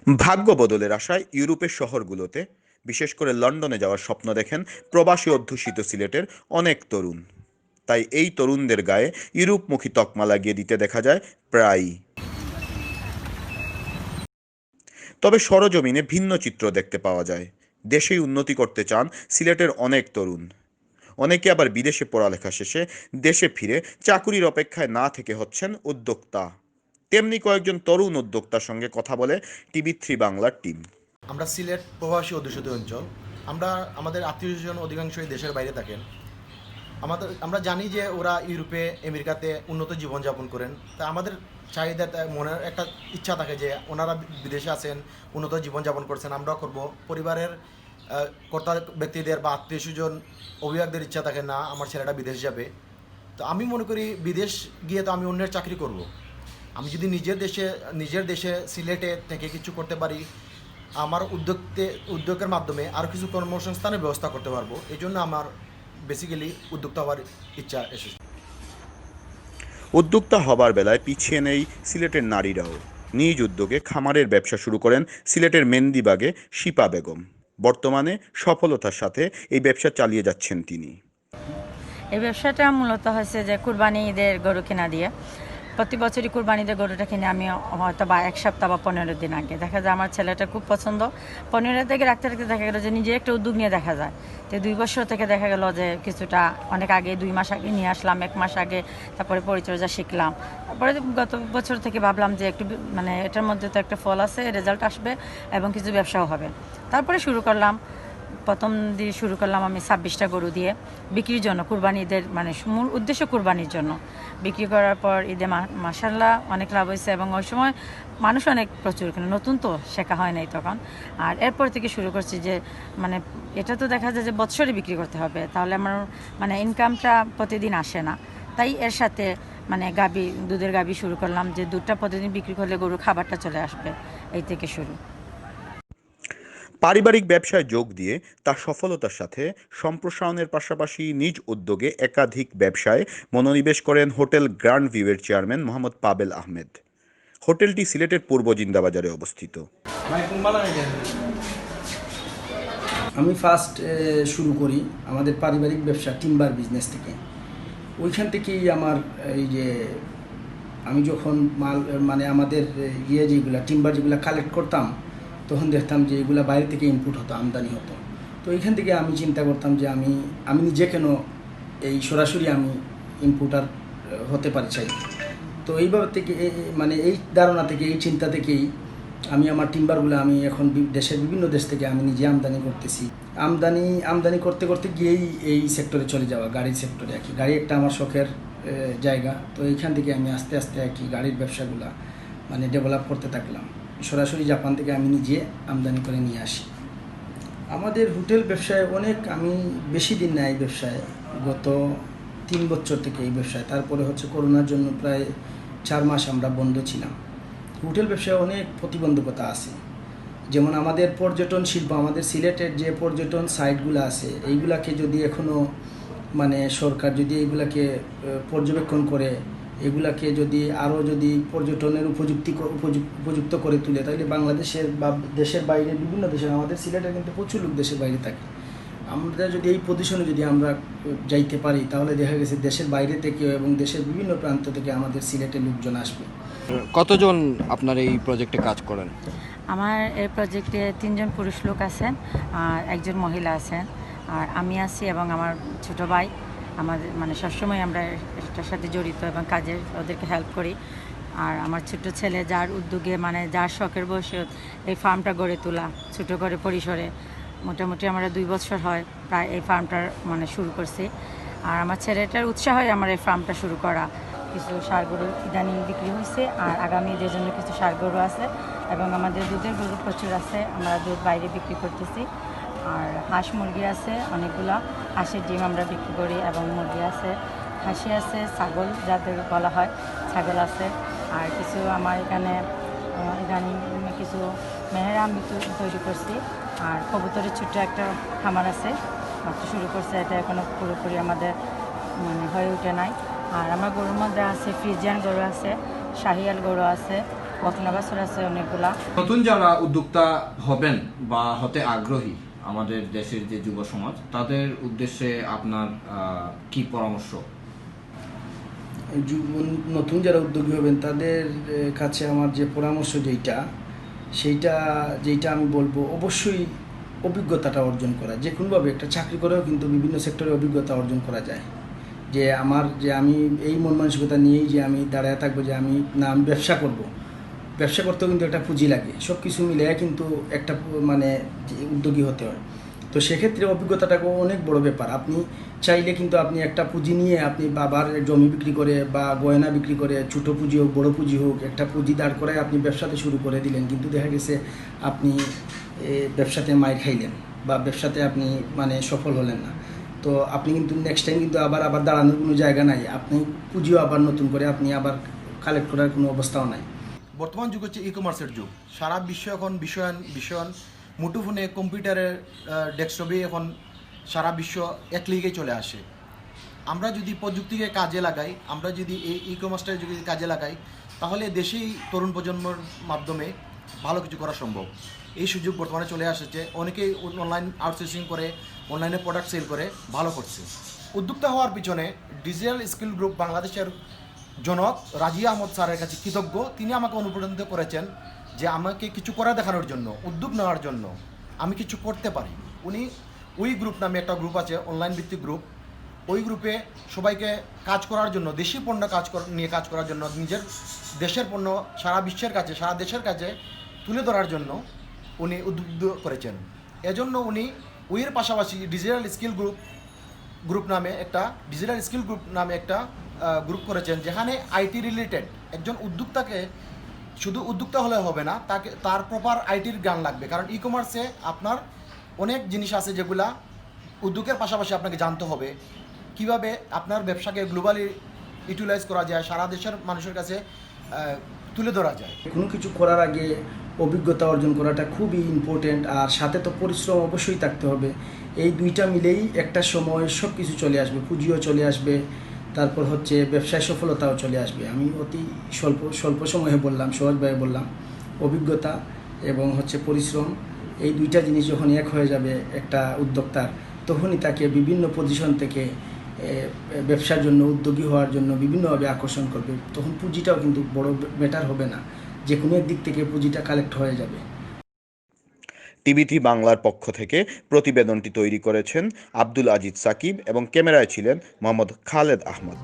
ভাগ্য বদলের আশায় ইউরোপের শহরগুলোতে, বিশেষ করে লন্ডনে যাওয়ার স্বপ্ন দেখেন প্রবাসী অধ্যুষিত সিলেটের অনেক তরুণ। তাই এই তরুণদের গায়ে ইউরোপমুখী তকমা লাগিয়ে দিতে দেখা যায় প্রায়ই। তবে সরজমিনে ভিন্ন চিত্র দেখতে পাওয়া যায়। দেশেই উন্নতি করতে চান সিলেটের অনেক তরুণ। অনেকে আবার বিদেশে পড়ালেখা শেষে দেশে ফিরে চাকুরির অপেক্ষায় না থেকে হচ্ছেন উদ্যোক্তা। তেমনি কয়েকজন তরুণ উদ্যোক্তার সঙ্গে কথা বলে টিভি3 বাংলার টিম। আমরা সিলেট প্রবাসী অধ্যুষিত অঞ্চল। আমাদের আত্মীয়স্বজন অধিকাংশই দেশের বাইরে থাকেন। আমরা জানি যে ওরা ইউরোপে আমেরিকাতে উন্নত জীবনযাপন করেন। তা আমাদের চাহিদা, মনের একটা ইচ্ছা থাকে যে ওনারা বিদেশে আছেন, উন্নত জীবনযাপন করছেন, আমরাও করব। পরিবারের কর্তা ব্যক্তিদের বা আত্মীয় স্বজন অভিভাবকদের ইচ্ছা থাকে না আমার ছেলেটা বিদেশ যাবে। তো আমি মনে করি বিদেশ গিয়ে তো আমি অন্যের চাকরি করব। আমি যদি নিজের দেশে সিলেটে থেকে কিছু করতে পারি, আমার উদ্যোগের মাধ্যমে আরও কিছু কর্মসংস্থানের ব্যবস্থা করতে পারবো। এই জন্য আমার বেসিক্যালি উদ্যোক্তা হওয়ার ইচ্ছা এসেছে। উদ্যোক্তা হবার বেলায় পিছিয়ে নেই সিলেটের নারীরাও। নিজ উদ্যোগে খামারের ব্যবসা শুরু করেন সিলেটের মেন্দিবাগে শিপা বেগম। বর্তমানে সফলতার সাথে এই ব্যবসা চালিয়ে যাচ্ছেন তিনি। এই ব্যবসাটা মূলত হচ্ছে যে কুরবানি ঈদের গরু কেনা দিয়ে। প্রতি বছরই কুরবানি ঈদের গরুটা কিনে আমি হয়তো বা 1 সপ্তাহ বা 15 দিন আগে দেখা যায় আমার ছেলেটা খুব পছন্দ। 15 থেকে রাখতে রাখতে দেখা গেলো যে নিজে একটা উদ্যোগ নিয়ে দেখা যায়। তো 2 বছর থেকে দেখা গেল যে কিছুটা অনেক আগে 2 মাস আগে নিয়ে আসলাম, 1 মাস আগে, তারপরে পরিচর্যা শিখলাম। তারপরে গত বছর থেকে ভাবলাম যে একটু মানে এটার মধ্যে তো একটা ফল আছে, রেজাল্ট আসবে এবং কিছু ব্যবসাও হবে। তারপরে শুরু করলাম। প্রথম দিয়ে শুরু করলাম আমি 26টা গরু দিয়ে বিক্রির জন্য, কুরবানি ঈদের মানে মূল উদ্দেশ্য কুরবানির জন্য। বিক্রি করার পর ঈদে মাশাআল্লাহ অনেক লাভ হয়েছে এবং ওই সময় মানুষ অনেক প্রচুর, কেন নতুন তো শেখা হয় নাই তখন। আর এরপর থেকে শুরু করছি যে মানে এটা তো দেখা যায় যে বৎসরে বিক্রি করতে হবে, তাহলে আমার মানে ইনকামটা প্রতিদিন আসে না। তাই এর সাথে মানে দুধের গাভী শুরু করলাম, যে দুধটা প্রতিদিন বিক্রি করলে গরুর খাবারটা চলে আসবে, এই থেকে শুরু। পারিবারিক ব্যবসায় যোগ দিয়ে তার সফলতার সাথে সম্প্রসারণের পাশাপাশি নিজ উদ্যোগে একাধিক ব্যবসায় মনোনিবেশ করেন হোটেল গ্র্যান্ড ভিউয়ের চেয়ারম্যান মোহাম্মদ পাবেল আহমেদ। হোটেলটি সিলেটের পূর্ব জিন্দাবাজারে অবস্থিত। আমি ফার্স্ট শুরু করি আমাদের পারিবারিক ব্যবসা টিম্বার বিজনেস থেকে। ওইখান থেকেই আমার এই যে আমি যখন মাল মানে আমাদের যেগুলো টিম্বার যেগুলো কালেক্ট করতাম, তখন দেখতাম যে এগুলো বাইরে থেকে ইনপুট হতো, আমদানি হতো। তো এইখান থেকে আমি চিন্তা করতাম যে আমি নিজে কেন এই সরাসরি আমি ইনপুটার হতে পারি চাই। তো এইভাবে থেকে মানে এই ধারণা থেকে, এই চিন্তা থেকেই আমি আমার টিম্বারগুলো আমি এখন দেশের বিভিন্ন দেশ থেকে আমি নিজে আমদানি করতেছি। আমদানি করতে করতে গিয়েই এই সেক্টরে চলে যাওয়া, গাড়ির সেক্টরে আর কি। গাড়ি একটা আমার শখের জায়গা। তো এইখান থেকে আমি আস্তে আস্তে আর কি গাড়ির ব্যবসাগুলো মানে ডেভেলপ করতে থাকলাম। সরাসরি জাপান থেকে আমি নিজে আমদানি করে নিয়ে আসি। আমাদের হোটেল ব্যবসায় আমি বেশি দিন না এই ব্যবসায়, গত 3 বছর থেকে এই ব্যবসায়। তারপরে হচ্ছে করোনার জন্য প্রায় 4 মাস আমরা বন্ধ ছিলাম। হোটেল ব্যবসায় অনেক প্রতিবন্ধকতা আছে। যেমন আমাদের পর্যটন শিল্প, আমাদের সিলেটের যে পর্যটন সাইটগুলো আছে, এইগুলাকে যদি এখনও মানে সরকার যদি এইগুলাকে পর্যবেক্ষণ করে, এগুলাকে যদি আরও যদি পর্যটনের উপযুক্ত করে তুলে, তাহলে বাংলাদেশের বা দেশের বাইরে বিভিন্ন দেশের, আমাদের সিলেটের কিন্তু প্রচুর লোক দেশের বাইরে থাকে। আমরা যদি এই পজিশনে যদি আমরা যাইতে পারি, তাহলে দেখা গেছে দেশের বাইরে থেকে এবং দেশের বিভিন্ন প্রান্ত থেকে আমাদের সিলেটের লোকজন আসবে। কতজন আপনার এই প্রজেক্টে কাজ করেন? আমার এই প্রজেক্টে 3 জন পুরুষ লোক আছেন আর 1 জন মহিলা আছেন, আর আমি আছি এবং আমার ছোট ভাই। আমাদের মানে সবসময় আমরা এটার সাথে জড়িত এবং কাজের ওদেরকে হেল্প করি। আর আমার ছোট ছেলে, যার উদ্যোগে মানে যার শখের বয়সে এই ফার্মটা গড়ে তোলা, ছোটো করে পরিসরে, মোটামুটি আমরা 2 বছর হয় প্রায় এই ফার্মটার মানে শুরু করছি। আর আমার ছেলেটার উৎসাহ হয় আমার এই ফার্মটা শুরু করা। কিছু ষাঁড় গরু ইদানিং বিক্রি হয়েছে, আর আগামী ঈদের জন্য কিছু ষাঁড় গরু আছে এবং আমাদের দুধের গরু প্রচুর আছে, আমরা দুধ বাইরে বিক্রি করতেছি। আর হাঁস মুরগি আছে অনেকগুলো, হাঁসের ডিম আমরা বিক্রি করি এবং মুরগি আছে, খাসি আছে, ছাগল যাদের বলা হয় ছাগল আছে। আর কিছু আমার এখানে ইদানিং কিছু মেহেরা আমি তৈরি করছি। আর কবুতরের ছোট্ট একটা খামার আছে, মাত্র শুরু করছে, এটা এখনও পুরোপুরি আমাদের মানে হয়ে ওঠে নাই। আর আমার গরুর মধ্যে আছে ফ্রিজিয়ান গরু আছে, শাহিয়াল গরু আছে, বকনাবাসর আছে অনেকগুলা। নতুন যারা উদ্যোক্তা হবেন বা হতে আগ্রহী আমাদের দেশের যে যুব সমাজ, তাদের উদ্দেশ্যে আপনার কি পরামর্শ? নতুন যারা উদ্যোগী হবেন তাদের কাছে আমার যে পরামর্শ যেটা আমি বলবো, অবশ্যই অভিজ্ঞতাটা অর্জন করা। যে কোনোভাবে একটা চাকরি করেও কিন্তু বিভিন্ন সেক্টরে অভিজ্ঞতা অর্জন করা যায়। আমি এই মন মানসিকতা নিয়েই যে আমি দাঁড়ায় থাকবো যে আমি ব্যবসা করব। ব্যবসা করতেও কিন্তু একটা পুঁজি লাগে, সব কিছু মিলে কিন্তু একটা উদ্যোগী হতে হয়। তো সেক্ষেত্রে অভিজ্ঞতাটাকে অনেক বড় ব্যাপার। আপনি চাইলে কিন্তু আপনি একটা পুঁজি নিয়ে আপনি বাবার জমি বিক্রি করে বা গয়না বিক্রি করে, ছোটো পুঁজি হোক বড়ো পুঁজি হোক, একটা পুঁজি দাঁড় করায় আপনি ব্যবসাতে শুরু করে দিলেন, কিন্তু দেখা গেছে আপনি ব্যবসাতে মাইর খাইলেন বা ব্যবসাতে আপনি সফল হলেন না। তো আপনি কিন্তু নেক্সট টাইম কিন্তু আবার দাঁড়ানোর কোনো জায়গা নাই, আপনি পুঁজিও আবার নতুন করে আপনি আবার কালেক্ট করার কোনো অবস্থাও নাই। বর্তমান যুগ হচ্ছে ই কমার্সের যুগ। সারা বিশ্ব এখন বিষয়ান মুঠোফোনে, কম্পিউটারের, ডেস্কটপে এখন সারা বিশ্ব এক লিগেই চলে আসে। আমরা যদি প্রযুক্তিকে কাজে লাগাই, আমরা যদি এই ই কমার্সটাকে যদি কাজে লাগাই, তাহলে দেশেই তরুণ প্রজন্মের মাধ্যমে ভালো কিছু করা সম্ভব। এই সুযোগ বর্তমানে চলে আসছে। অনেকেই অনলাইন আউটসোর্সিং করে, অনলাইনে প্রোডাক্ট সেল করে ভালো করছে। উদ্যোক্তা হওয়ার পিছনে ডিজিটাল স্কিল গ্রুপ বাংলাদেশের জনক রাজি আহমদ স্যারের কাছে কৃতজ্ঞ। তিনি আমাকে অনুপ্রাণিত করেছেন যে আমাকে কিছু করে দেখানোর জন্য, উদ্যোগ নেওয়ার জন্য, আমি কিছু করতে পারি। উনি ওই গ্রুপ নামে একটা গ্রুপ আছে, অনলাইন ভিত্তিক গ্রুপ। ওই গ্রুপে সবাইকে কাজ করার জন্য, দেশি পণ্য নিয়ে কাজ করার জন্য, নিজের দেশের পণ্য সারা বিশ্বের কাছে, সারা দেশের কাছে তুলে ধরার জন্য উনি উদ্বুদ্ধ করেছেন। এজন্য উনি ওইয়ের পাশাপাশি ডিজিটাল স্কিল গ্রুপ নামে একটা গ্রুপ করেছেন, যেখানে আইটি রিলেটেড একজন উদ্যোক্তাকে শুধু উদ্যোক্তা হলে হবে না, তার প্রপার আইটির জ্ঞান লাগবে। কারণ ই কমার্সে আপনার অনেক জিনিস আছে যেগুলা উদ্যোগের পাশাপাশি আপনাকে জানতে হবে। কিভাবে আপনার ব্যবসাকে গ্লোবালি ইউটিলাইজ করা যায়, সারা দেশের মানুষের কাছে তুলে ধরা যায়। কোনো কিছু করার আগে অভিজ্ঞতা অর্জন করাটা খুবই ইম্পর্টেন্ট, আর সাথে তো পরিশ্রম অবশ্যই থাকতে হবে। এই দুইটা মিলেই একটা সময় সব কিছু চলে আসবে, পুঁজিও চলে আসবে, তারপর ব্যবসায় সফলতাও চলে আসবে। আমি অতি স্বল্প সময়ে বললাম, সহজভাবে বললাম, অভিজ্ঞতা এবং পরিশ্রম, এই দুইটা জিনিস যখন এক হয়ে যাবে একটা উদ্যোক্তার, তখনই তাকে বিভিন্ন পজিশন থেকে ব্যবসার জন্য, উদ্যোগী হওয়ার জন্য বিভিন্নভাবে আকর্ষণ করবে। তখন পুঁজিটাও কিন্তু বড় ম্যাটার হবে না, যে কোনো একদিক থেকে পুঁজিটা কালেক্ট হয়ে যাবে। টিভিটি বাংলার পক্ষ থেকে প্রতিবেদনটি তৈরি করেছেন আব্দুল আজিজ সাকিব এবং ক্যামেরায় ছিলেন মোহাম্মদ খালেদ আহমদ।